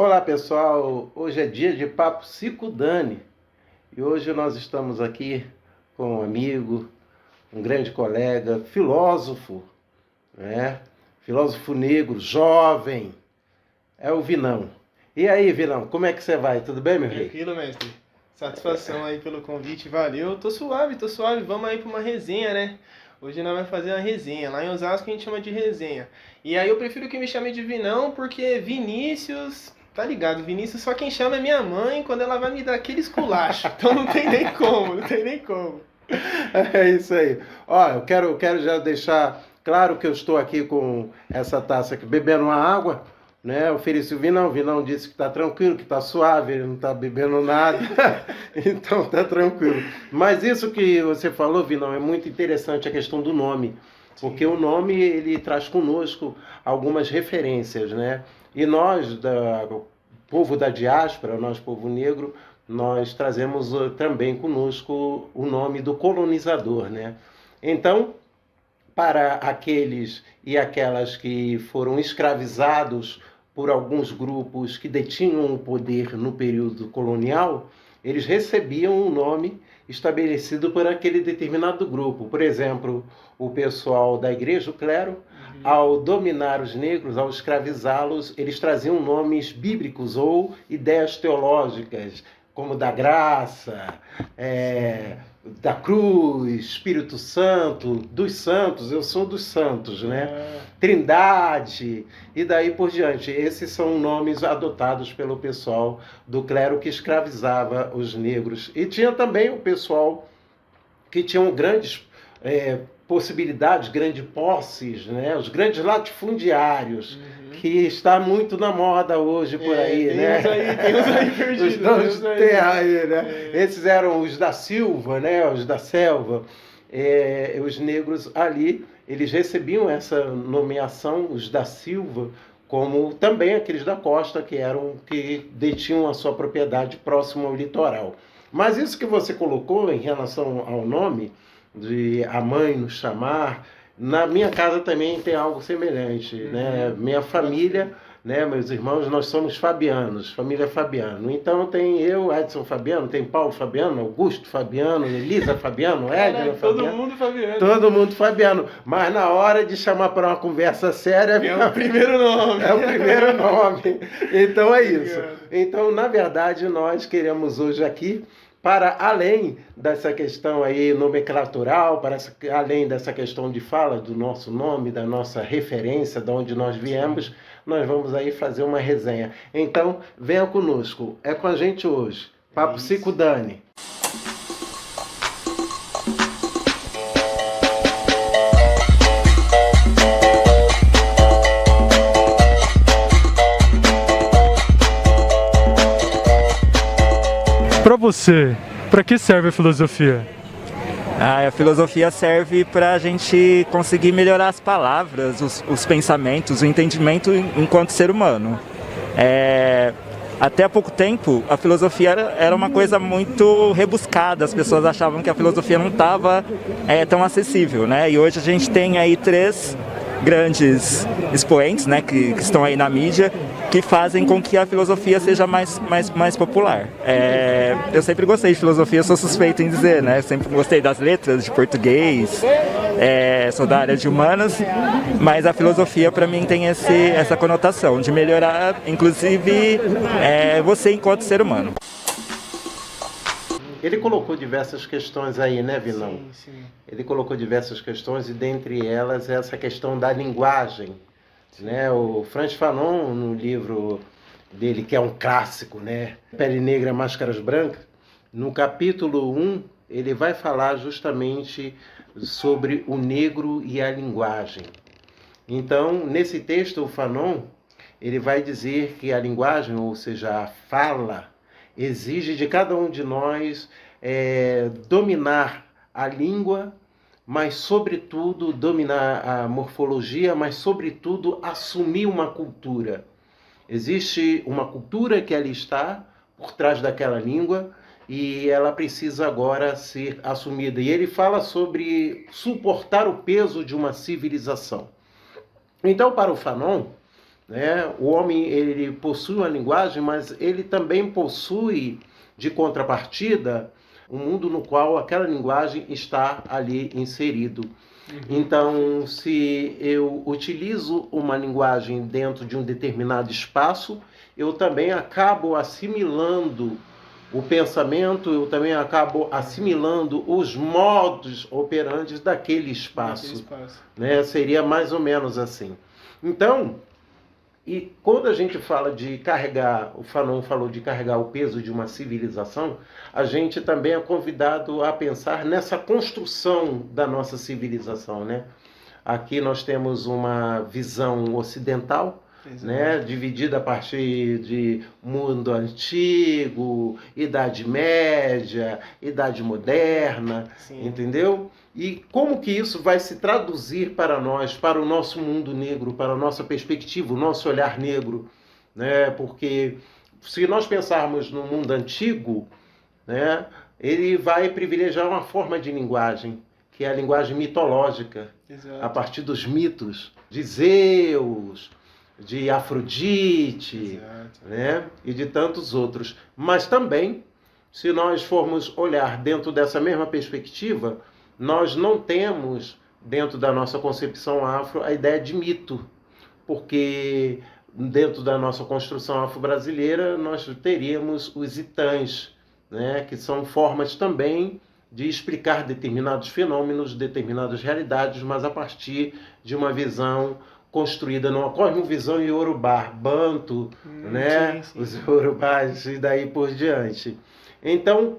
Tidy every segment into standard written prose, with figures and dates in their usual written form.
Olá pessoal, hoje é dia de Papo Sicudani e hoje nós estamos aqui com um amigo, um grande colega, filósofo, né? Filósofo negro, jovem, é o Vinão. E aí, Vinão, como é que você vai? Tudo bem, meu rei? Tranquilo, mestre. Satisfação aí pelo convite, valeu. Tô suave. Vamos aí pra uma resenha, né? Hoje nós vamos fazer uma resenha. Lá em Osasco a gente chama de resenha. E aí eu prefiro que me chame de Vinão, porque Vinícius, tá ligado? Vinícius só quem chama é minha mãe quando ela vai me dar aquele esculacho. Então não tem nem como, não tem nem como. É isso aí. Ó, eu quero já deixar claro que eu estou aqui com essa taça aqui, bebendo uma água, né? Ofereci o Vinão, disse que está tranquilo, que está suave, ele não está bebendo nada, então tá tranquilo. Mas isso que você falou, Vinão, é muito interessante a questão do nome, porque o nome ele traz conosco algumas referências, né? E nós, povo da diáspora, nós, povo negro, nós trazemos também conosco o nome do colonizador, né? Então, para aqueles e aquelas que foram escravizados por alguns grupos que detinham o poder no período colonial, eles recebiam um nome estabelecido por aquele determinado grupo. Por exemplo, o pessoal da igreja, o clero, ao dominar os negros, ao escravizá-los, eles traziam nomes bíblicos ou ideias teológicas, como da graça, da cruz, Espírito Santo, dos santos, eu sou dos santos, né? Trindade, e daí por diante. Esses são nomes adotados pelo pessoal do clero que escravizava os negros. E tinha também o pessoal que tinham grandes possibilidades, grandes posses, né? Os grandes latifundiários, que está muito na moda hoje por aí, né? Tem uns aí perdidos. Os donos de terra aí, né? Esses eram os da Silva, né? Os da selva. Os negros ali, eles recebiam essa nomeação, os da Silva, como também aqueles da costa, que detinham a sua propriedade próximo ao litoral. Mas isso que você colocou em relação ao nome, de a mãe nos chamar, na minha casa também tem algo semelhante, né? Minha família, né, meus irmãos, nós somos fabianos, família Fabiano. Então tem eu, Edson Fabiano, tem Paulo Fabiano, Augusto Fabiano, Elisa Fabiano, Edna Fabiano. Todo mundo Fabiano. Todo mundo Fabiano. Mas na hora de chamar para uma conversa séria... É o primeiro nome. É o primeiro nome. Então é isso. Então, na verdade, nós queremos hoje aqui, para além dessa questão aí nomenclatural, além dessa questão de fala do nosso nome, da nossa referência, de onde nós viemos, nós vamos aí fazer uma resenha. Então, venha conosco. É com a gente hoje. Papo Sicudani. Para você, para que serve a filosofia? A filosofia serve para a gente conseguir melhorar as palavras, os pensamentos, o entendimento enquanto ser humano. Até há pouco tempo, a filosofia era uma coisa muito rebuscada, as pessoas achavam que a filosofia não estava tão acessível, né? E hoje a gente tem aí três grandes expoentes, né, que estão aí na mídia, que fazem com que a filosofia seja mais popular. Eu sempre gostei de filosofia, sou suspeito em dizer, né? Sempre gostei das letras, de português, sou da área de humanas, mas a filosofia para mim tem essa conotação de melhorar, inclusive, você enquanto ser humano. Ele colocou diversas questões aí, né, Vinão? Sim. Ele colocou diversas questões e dentre elas essa questão da linguagem, né? O Frantz Fanon, no livro dele, que é um clássico, né? Pele Negra, Máscaras Brancas, no capítulo 1, ele vai falar justamente sobre o negro e a linguagem. Então, nesse texto, o Fanon, ele vai dizer que a linguagem, ou seja, a fala, exige de cada um de nós dominar a língua, mas, sobretudo, dominar a morfologia, mas, sobretudo, assumir uma cultura. Existe uma cultura que ali está, por trás daquela língua, e ela precisa agora ser assumida. E ele fala sobre suportar o peso de uma civilização. Então, para o Fanon, né? O homem, ele possui uma linguagem, mas ele também possui, de contrapartida, um mundo no qual aquela linguagem está ali inserido. Então, se eu utilizo uma linguagem dentro de um determinado espaço, eu também acabo assimilando o pensamento, eu também acabo assimilando os modos operantes daquele espaço. Né? Seria mais ou menos assim. Então, e quando a gente fala de carregar, o Fanon falou de carregar o peso de uma civilização, a gente também é convidado a pensar nessa construção da nossa civilização, né? Aqui nós temos uma visão ocidental, né, dividida a partir de mundo antigo, Idade Média, Idade Moderna, sim, entendeu? E como que isso vai se traduzir para nós, para o nosso mundo negro, para a nossa perspectiva, o nosso olhar negro, né? Porque se nós pensarmos no mundo antigo, né, ele vai privilegiar uma forma de linguagem, que é a linguagem mitológica, exato, a partir dos mitos de Zeus, de Afrodite, né, e de tantos outros. Mas também, se nós formos olhar dentro dessa mesma perspectiva, nós não temos, dentro da nossa concepção afro, a ideia de mito, porque dentro da nossa construção afro-brasileira nós teríamos os itãs, né, que são formas também de explicar determinados fenômenos, determinadas realidades, mas a partir de uma visão construída numa cosmovisão iorubá, banto, né? Sim, sim. Os iorubás e daí por diante. Então,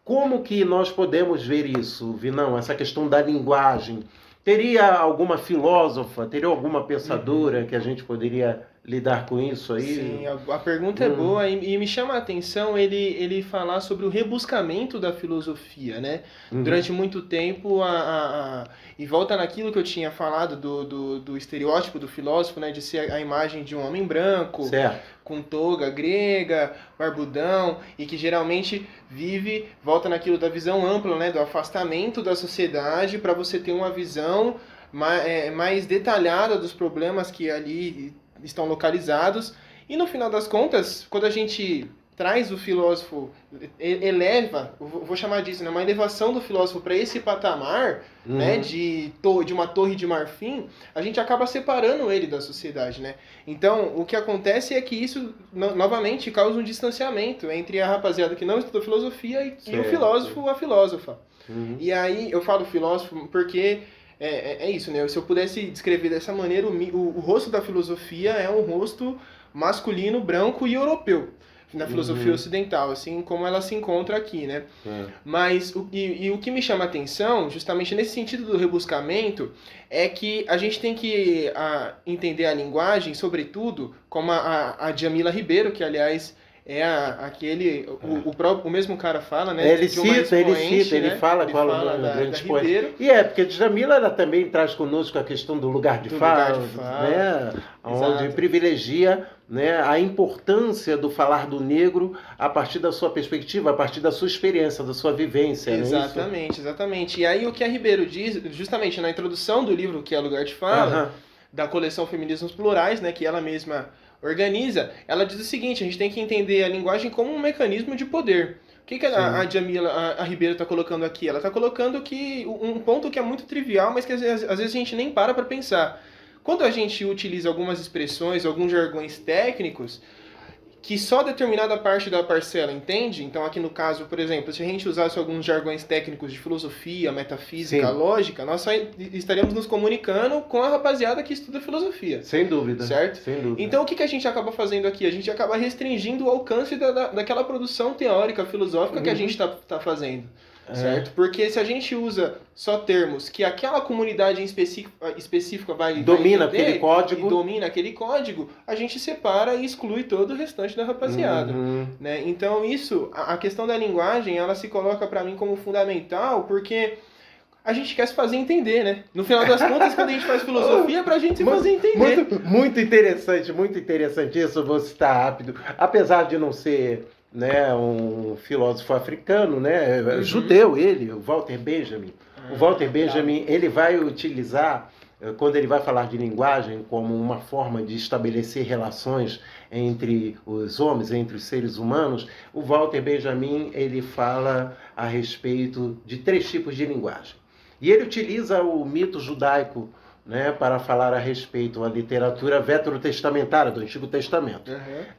como que nós podemos ver isso, Vinão? Essa questão da linguagem. Teria alguma filósofa, teria alguma pensadora que a gente poderia lidar com isso aí? Sim, a pergunta é boa e me chama a atenção ele falar sobre o rebuscamento da filosofia, né? Durante muito tempo, e volta naquilo que eu tinha falado do estereótipo do filósofo, né? De ser a imagem de um homem branco, certo, com toga grega, barbudão, e que geralmente volta naquilo da visão ampla, né? Do afastamento da sociedade para você ter uma visão mais detalhada dos problemas que ali estão localizados, e no final das contas, quando a gente traz o filósofo, eleva, vou chamar disso, né, uma elevação do filósofo para esse patamar, né, de uma torre de marfim, a gente acaba separando ele da sociedade, né? Então, o que acontece é que isso, novamente, causa um distanciamento entre a rapaziada que não estuda filosofia e o filósofo, a filósofa. E aí, eu falo filósofo porque é isso, né? Se eu pudesse descrever dessa maneira, o rosto da filosofia é um rosto masculino, branco e europeu, na filosofia ocidental, assim como ela se encontra aqui, né? Mas o que me chama a atenção, justamente nesse sentido do rebuscamento, é que a gente tem que entender a linguagem, sobretudo, como a Djamila Ribeiro, que, aliás, é o mesmo cara fala, né? Ele fala com a grande expoente. E porque Djamila ela também traz conosco a questão do lugar de fala, né? Onde privilegia, né, a importância do falar do negro a partir da sua perspectiva, a partir da sua experiência, da sua vivência. Exatamente, exatamente. E aí o que a Ribeiro diz, justamente na introdução do livro que é Lugar de Fala, da coleção Feminismos Plurais, né, que ela mesma organiza, ela diz o seguinte: a gente tem que entender a linguagem como um mecanismo de poder. O que a Djamila, a Ribeiro está colocando aqui? Ela está colocando que um ponto que é muito trivial, mas que às vezes a gente nem para pensar. Quando a gente utiliza algumas expressões, alguns jargões técnicos, que só determinada parte da parcela entende, então aqui no caso, por exemplo, se a gente usasse alguns jargões técnicos de filosofia, metafísica, lógica, nós só estaríamos nos comunicando com a rapaziada que estuda filosofia. Sem dúvida. Certo? Sem dúvida. Então o que a gente acaba fazendo aqui? A gente acaba restringindo o alcance daquela produção teórica, filosófica que a gente está fazendo. Certo? Porque se a gente usa só termos que aquela comunidade específica vai domina aquele código, e domina aquele código, a gente separa e exclui todo o restante da rapaziada. Né? Então a questão da linguagem, ela se coloca para mim como fundamental, porque a gente quer se fazer entender, né? No final das contas, quando a gente faz filosofia, é pra gente se fazer entender. Muito interessante isso, vou citar rápido. Apesar de não ser, né, um filósofo africano, né, judeu ele, o Walter Benjamin. O Walter Benjamin, ele vai utilizar quando ele vai falar de linguagem como uma forma de estabelecer relações entre os homens, entre os seres humanos, o Walter Benjamin ele fala a respeito de 3 tipos de linguagem. E ele utiliza o mito judaico, né, para falar a respeito da literatura veterotestamentária do Antigo Testamento.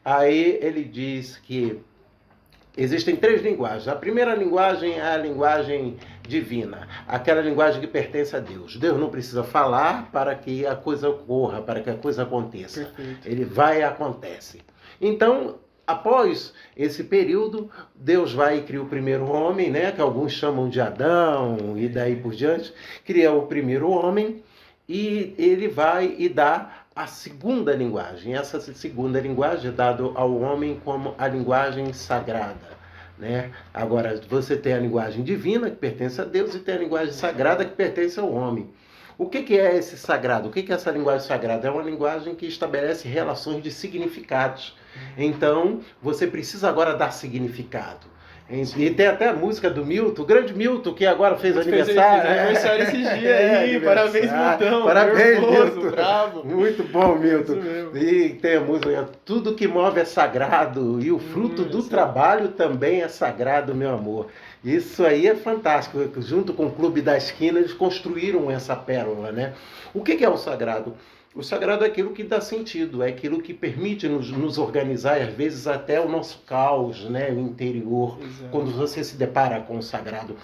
Aí ele diz que existem 3 linguagens. A primeira linguagem é a linguagem divina, aquela linguagem que pertence a Deus. Deus não precisa falar para que a coisa ocorra, para que a coisa aconteça. Perfeito. Ele vai e acontece. Então, após esse período, Deus vai e cria o primeiro homem, né, que alguns chamam de Adão e daí por diante, cria o primeiro homem e ele vai e dá a segunda linguagem. Essa segunda linguagem é dada ao homem como a linguagem sagrada, né? Agora, você tem a linguagem divina, que pertence a Deus, e tem a linguagem sagrada, que pertence ao homem. O que é esse sagrado? O que é essa linguagem sagrada? É uma linguagem que estabelece relações de significados. Então, você precisa agora dar significado. E tem até a música do Milton, o grande Milton, que agora fez aniversário. Fez aniversário esses dias aí, parabéns, Milton. Parabéns, nervoso, Milton. Bravo. Muito bom, Milton. Isso mesmo. E tem a música, tudo que move é sagrado, e o fruto do trabalho também é sagrado, meu amor. Isso aí é fantástico. Junto com o Clube da Esquina, eles construíram essa pérola, né? O que é o sagrado? O sagrado é aquilo que dá sentido, é aquilo que permite nos organizar, e às vezes até o nosso caos, né, o interior, Exato. quando você se depara com o sagrado.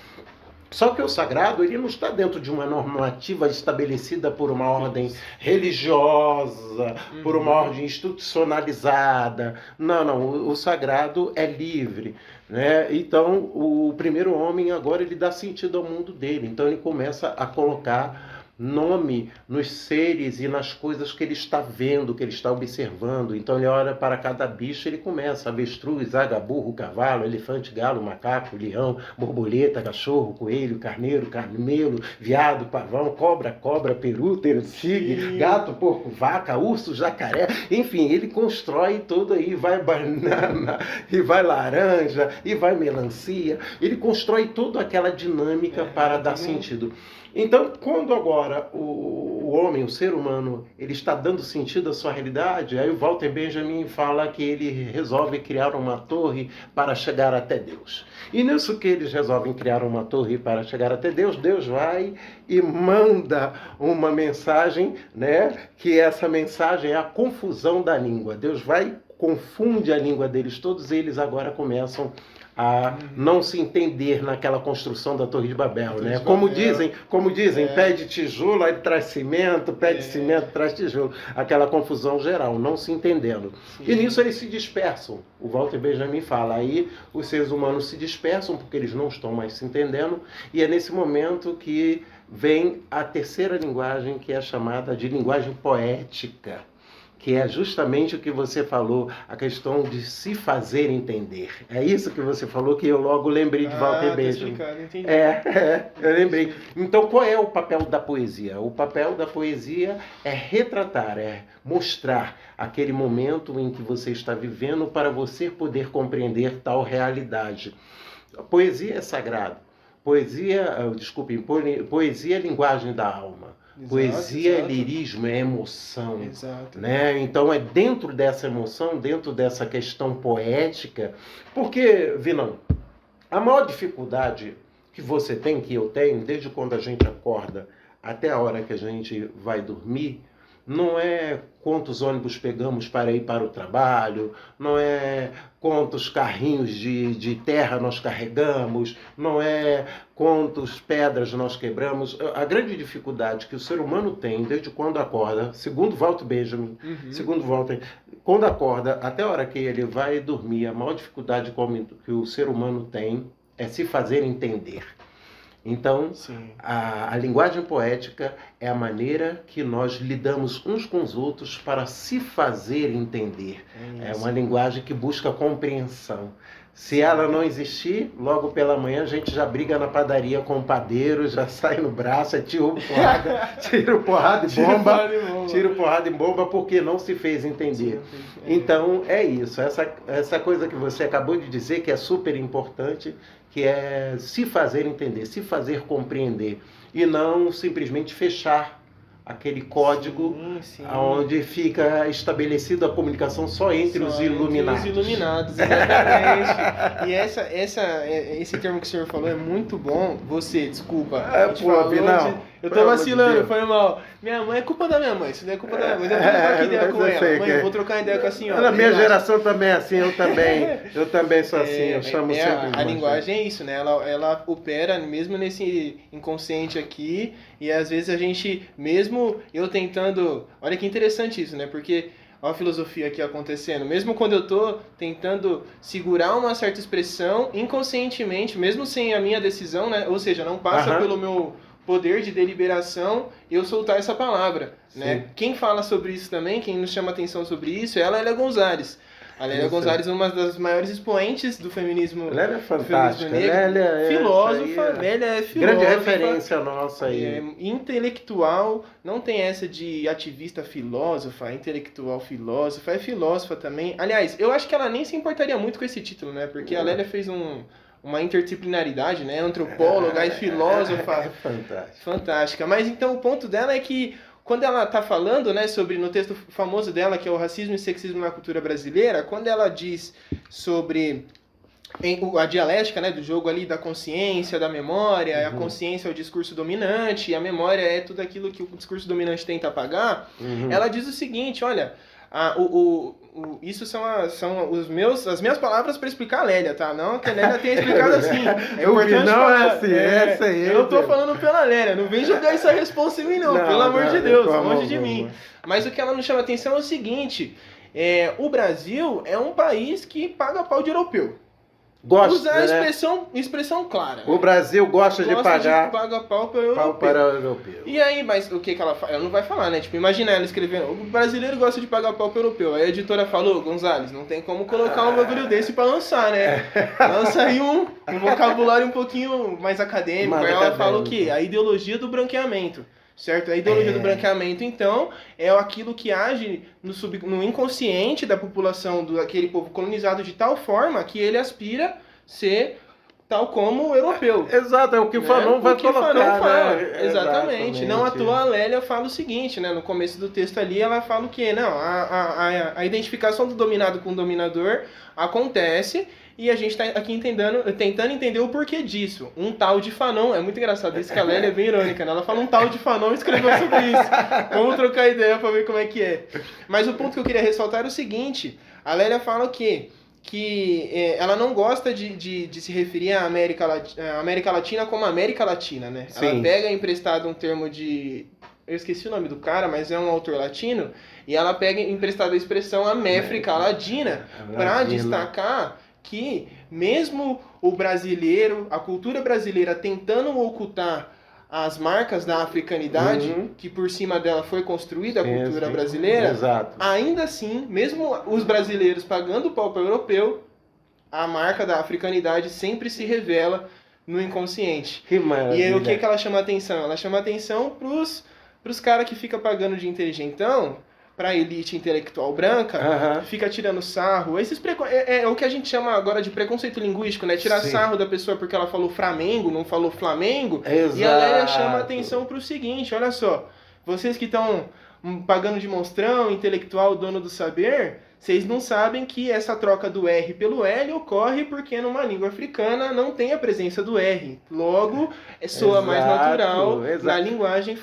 Só que o sagrado, ele não está dentro de uma normativa estabelecida por uma ordem religiosa, por uma ordem institucionalizada. Não, o sagrado é livre, né? Então, o primeiro homem agora ele dá sentido ao mundo dele. Então, ele começa a colocar nome nos seres e nas coisas que ele está vendo, que ele está observando. Então ele olha para cada bicho, ele começa: avestruz, águia, burro, cavalo, elefante, galo, macaco, leão, borboleta, cachorro, coelho, carneiro, camelo, viado, pavão, cobra, peru, tigre, gato, porco, vaca, urso, jacaré. Enfim, ele constrói tudo aí, vai banana, e vai laranja, e vai melancia. Ele constrói toda aquela dinâmica para dar sentido. Então, quando agora o homem, o ser humano, ele está dando sentido à sua realidade, aí o Walter Benjamin fala que ele resolve criar uma torre para chegar até Deus. E nisso que eles resolvem criar uma torre para chegar até Deus, Deus vai e manda uma mensagem, né? Que essa mensagem é a confusão da língua. Deus vai, confunde a língua deles, todos eles agora começam a não se entender naquela construção da Torre de Babel, né? Como dizem, pede tijolo, aí traz cimento, pede cimento, traz tijolo. Aquela confusão geral, não se entendendo. Sim. E nisso eles se dispersam. O Walter Benjamin fala, aí os seres humanos se dispersam porque eles não estão mais se entendendo, e é nesse momento que vem a terceira linguagem, que é chamada de linguagem poética, que é justamente o que você falou, a questão de se fazer entender. É isso que você falou que eu logo lembrei de Walter Benjamin. Entendi. Eu lembrei. Então, qual é o papel da poesia? O papel da poesia é retratar, é mostrar aquele momento em que você está vivendo para você poder compreender tal realidade. A poesia é sagrado. Poesia é linguagem da alma. Poesia é lirismo, é emoção. Exato. Né? Então é dentro dessa emoção, dentro dessa questão poética, porque, Vinão, a maior dificuldade que você tem, que eu tenho, desde quando a gente acorda até a hora que a gente vai dormir, não é quantos ônibus pegamos para ir para o trabalho, não é quantos carrinhos de terra nós carregamos, não é quantas pedras nós quebramos. A grande dificuldade que o ser humano tem desde quando acorda, segundo Walter Benjamin, quando acorda até a hora que ele vai dormir, a maior dificuldade que o ser humano tem é se fazer entender. Então, a linguagem poética é a maneira que nós lidamos uns com os outros para se fazer entender. É uma linguagem que busca compreensão. Se ela não existir, logo pela manhã a gente já briga na padaria com o padeiro, já sai no braço, tira porrada e bomba porque não se fez entender. Então é isso, essa coisa que você acabou de dizer que é super importante, que é se fazer entender, se fazer compreender e não simplesmente fechar aquele código Sim. onde fica estabelecida a comunicação só entre os iluminados. Entre os iluminados, exatamente. E esse termo que o senhor falou é muito bom. Você, desculpa. É, pô, não. Eu tô vacilando, foi mal. Minha mãe é culpa da minha mãe, isso não é culpa da minha mãe. Eu vou trocar ideia com ela. Mãe, eu vou trocar ideia com a senhora. Na minha geração também é assim, eu também sou assim, eu chamo sempre. A linguagem é isso, né? Ela opera mesmo nesse inconsciente aqui, e às vezes a gente, mesmo eu tentando. Olha que interessante isso, né? Porque olha a filosofia aqui acontecendo. Mesmo quando eu tô tentando segurar uma certa expressão, inconscientemente, mesmo sem a minha decisão, né? Ou seja, não passa pelo meu poder de deliberação eu soltar essa palavra, né? Quem fala sobre isso também, quem nos chama atenção sobre isso, é a Lélia Gonzalez. A Lélia Gonzalez é uma das maiores expoentes do feminismo. Lélia é fantástica. Lélia é filósofa, Lélia é filósofa. Grande referência nossa aí. É intelectual, não tem essa de ativista filósofa, intelectual filósofa, é filósofa também. Aliás, eu acho que ela nem se importaria muito com esse título, né? Porque a Lélia fez uma interdisciplinaridade, né? Antropóloga e filósofa. Fantástica. Mas então o ponto dela é que quando ela está falando, né, sobre, no texto famoso dela, que é o Racismo e Sexismo na Cultura Brasileira, quando ela diz sobre a dialética, né, do jogo ali da consciência, da memória, a consciência é o discurso dominante, e a memória é tudo aquilo que o discurso dominante tenta apagar, ela diz o seguinte, olha, isso são as minhas palavras para explicar a Lélia, tá? Não que a Lélia tenha explicado assim. É importante falar. Essa aí. Eu não tô falando pela Lélia, não vem jogar essa responsa em mim não, pelo amor de Deus, longe de mim. Mas o que ela nos chama atenção é o seguinte, o Brasil é um país que paga pau de europeu. Usar a expressão clara. O Brasil gosta de pagar pau para o europeu. E aí, mas o que ela fala? Ela não vai falar, né? Tipo, imagina ela escrevendo, o brasileiro gosta de pagar pau para o europeu. Aí a editora falou, Gonzalez, não tem como colocar um bagulho desse para lançar, né? Lança aí um vocabulário um pouquinho mais acadêmico. Aí ela fala o quê? A ideologia do branqueamento. Certo? A ideologia do branqueamento, então, é aquilo que age no inconsciente da população, daquele povo colonizado, de tal forma que ele aspira ser tal como o europeu. Exato, é o que o Fanon vai colocar. Fala. Né? Exatamente. Não à toa a Lélia fala o seguinte, né? No começo do texto ali, ela fala o quê? Não, a identificação do dominado com o dominador acontece. E a gente está aqui tentando entender o porquê disso. Um tal de Fanon, é muito engraçado isso, que a Lélia é bem irônica, né? Ela fala um tal de Fanon e escreveu sobre isso. Vamos trocar ideia para ver como é que é. Mas o ponto que eu queria ressaltar era o seguinte, a Lélia fala o quê? Que ela não gosta de se referir à América Latina como América Latina, né? Sim. Ela pega emprestado um termo de... Eu esqueci o nome do cara, mas é um autor latino, e ela pega emprestado a expressão América Latina para destacar que mesmo o brasileiro, a cultura brasileira tentando ocultar as marcas da africanidade, que por cima dela foi construída a cultura brasileira, ainda assim, mesmo os brasileiros pagando o pau para o europeu, a marca da africanidade sempre se revela no inconsciente. Que maravilha. E aí o que ela chama atenção? Ela chama atenção pros caras que ficam pagando de inteligentão, pra elite intelectual branca, fica tirando sarro. É o que a gente chama agora de preconceito linguístico, né? Tirar sarro da pessoa porque ela falou Flamengo, não falou Flamengo. Exato. E a Lélia chama atenção pro seguinte, olha só, vocês que estão pagando de monstrão, intelectual, dono do saber, vocês não sabem que essa troca do R pelo L ocorre porque numa língua africana não tem a presença do R. Logo, soa mais natural na linguagem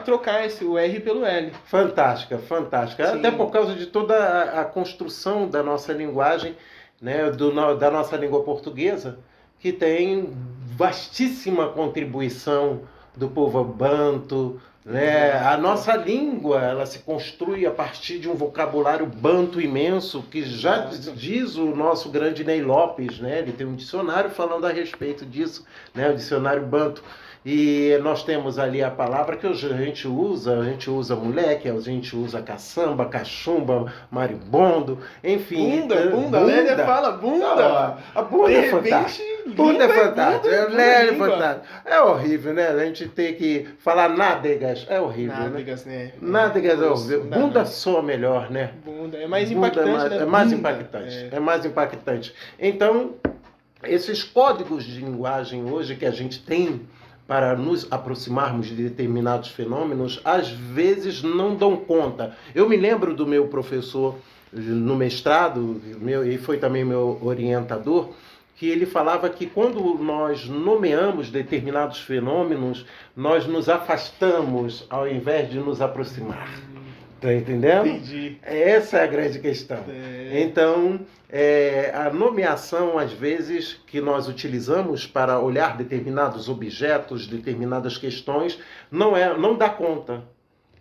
trocar o R pelo L. Fantástica. Sim. Até por causa de toda a construção da nossa linguagem, né, da nossa língua portuguesa, que tem vastíssima contribuição do povo banto, né? A nossa língua, ela se construi a partir de um vocabulário banto imenso, que já diz o nosso grande Ney Lopes, né? Ele tem um dicionário falando a respeito disso, né? O dicionário banto. E nós temos ali a palavra que a gente usa moleque, a gente usa caçamba, cachumba, maribondo, enfim. Bunda. A Lélia fala bunda. A bunda é fantástica. Bunda é fantástica. Lélia é fantástica. É horrível, né? A gente tem que falar nádegas. É horrível, nádegas, né? Nádegas é horrível. Bunda soa melhor, né? Bunda. É mais impactante, né? É mais impactante. É mais impactante. Então, esses códigos de linguagem hoje que a gente tem, para nos aproximarmos de determinados fenômenos, às vezes não dão conta. Eu me lembro do meu professor no mestrado, e foi também meu orientador, que ele falava que quando nós nomeamos determinados fenômenos, nós nos afastamos ao invés de nos aproximar. Tá entendendo? Entendi. Essa é a grande questão. Então, a nomeação, às vezes, que nós utilizamos para olhar determinados objetos, determinadas questões, não dá conta.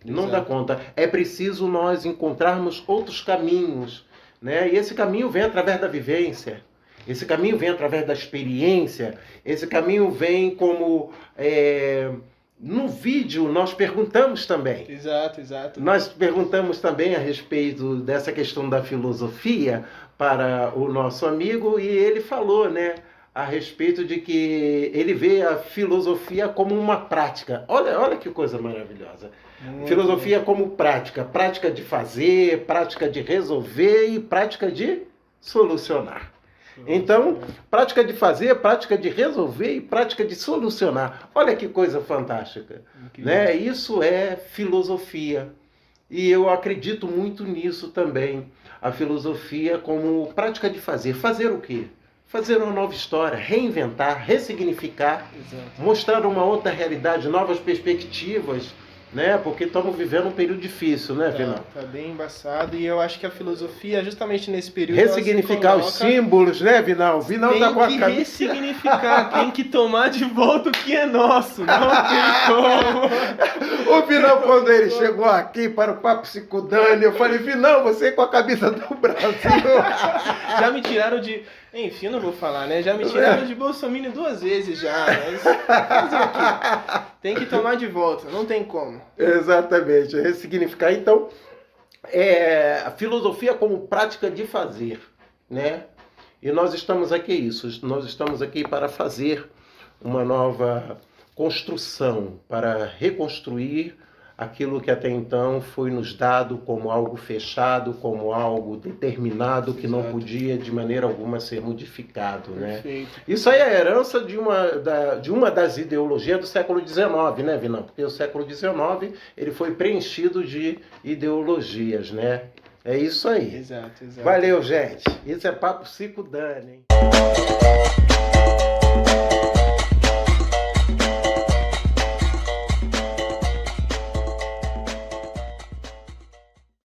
Não Exato. dá conta. É preciso nós encontrarmos outros caminhos, né? E esse caminho vem através da vivência. Esse caminho vem através da experiência. Esse caminho vem como... no vídeo nós perguntamos também. Exato, exato. Nós perguntamos também a respeito dessa questão da filosofia para o nosso amigo e ele falou, né, a respeito de que ele vê a filosofia como uma prática. Olha que coisa maravilhosa. Filosofia como prática. Prática de fazer, prática de resolver e prática de solucionar. Então, prática de fazer, prática de resolver e prática de solucionar. Olha que coisa fantástica. Né? Isso é filosofia. E eu acredito muito nisso também. A filosofia como prática de fazer. Fazer o quê? Fazer uma nova história, reinventar, ressignificar, mostrar uma outra realidade, novas perspectivas, né? Porque estamos vivendo um período difícil, né, Vinão? Tá bem embaçado e eu acho que a filosofia, justamente nesse período... Ressignificar os símbolos, né, Vinão? Vinão tá com a Tem que cabeça... ressignificar, tem que tomar de volta o que é nosso, não tem como. O Vinão, quando ele chegou aqui para o Papo Psicodânio, eu falei, Vinão, você com a camisa do Brasil. Já me tiraram de... Enfim, eu não vou falar, né? Já me tiraram de Bolsonaro 2 vezes já. Mas fazer aqui. Tem que tomar de volta, não tem como. Exatamente, ressignificar. Então, a filosofia como prática de fazer, né? E nós estamos aqui nós estamos aqui para fazer uma nova construção, para reconstruir aquilo que até então foi nos dado como algo fechado, como algo determinado, que não podia de maneira alguma ser modificado, né? Perfeito. Isso aí é a herança de uma das ideologias do século XIX, né, Vinão? Porque o século XIX ele foi preenchido de ideologias, né? É isso aí. Exato, exato. Valeu, gente. Isso é Papo Psicodânio, hein?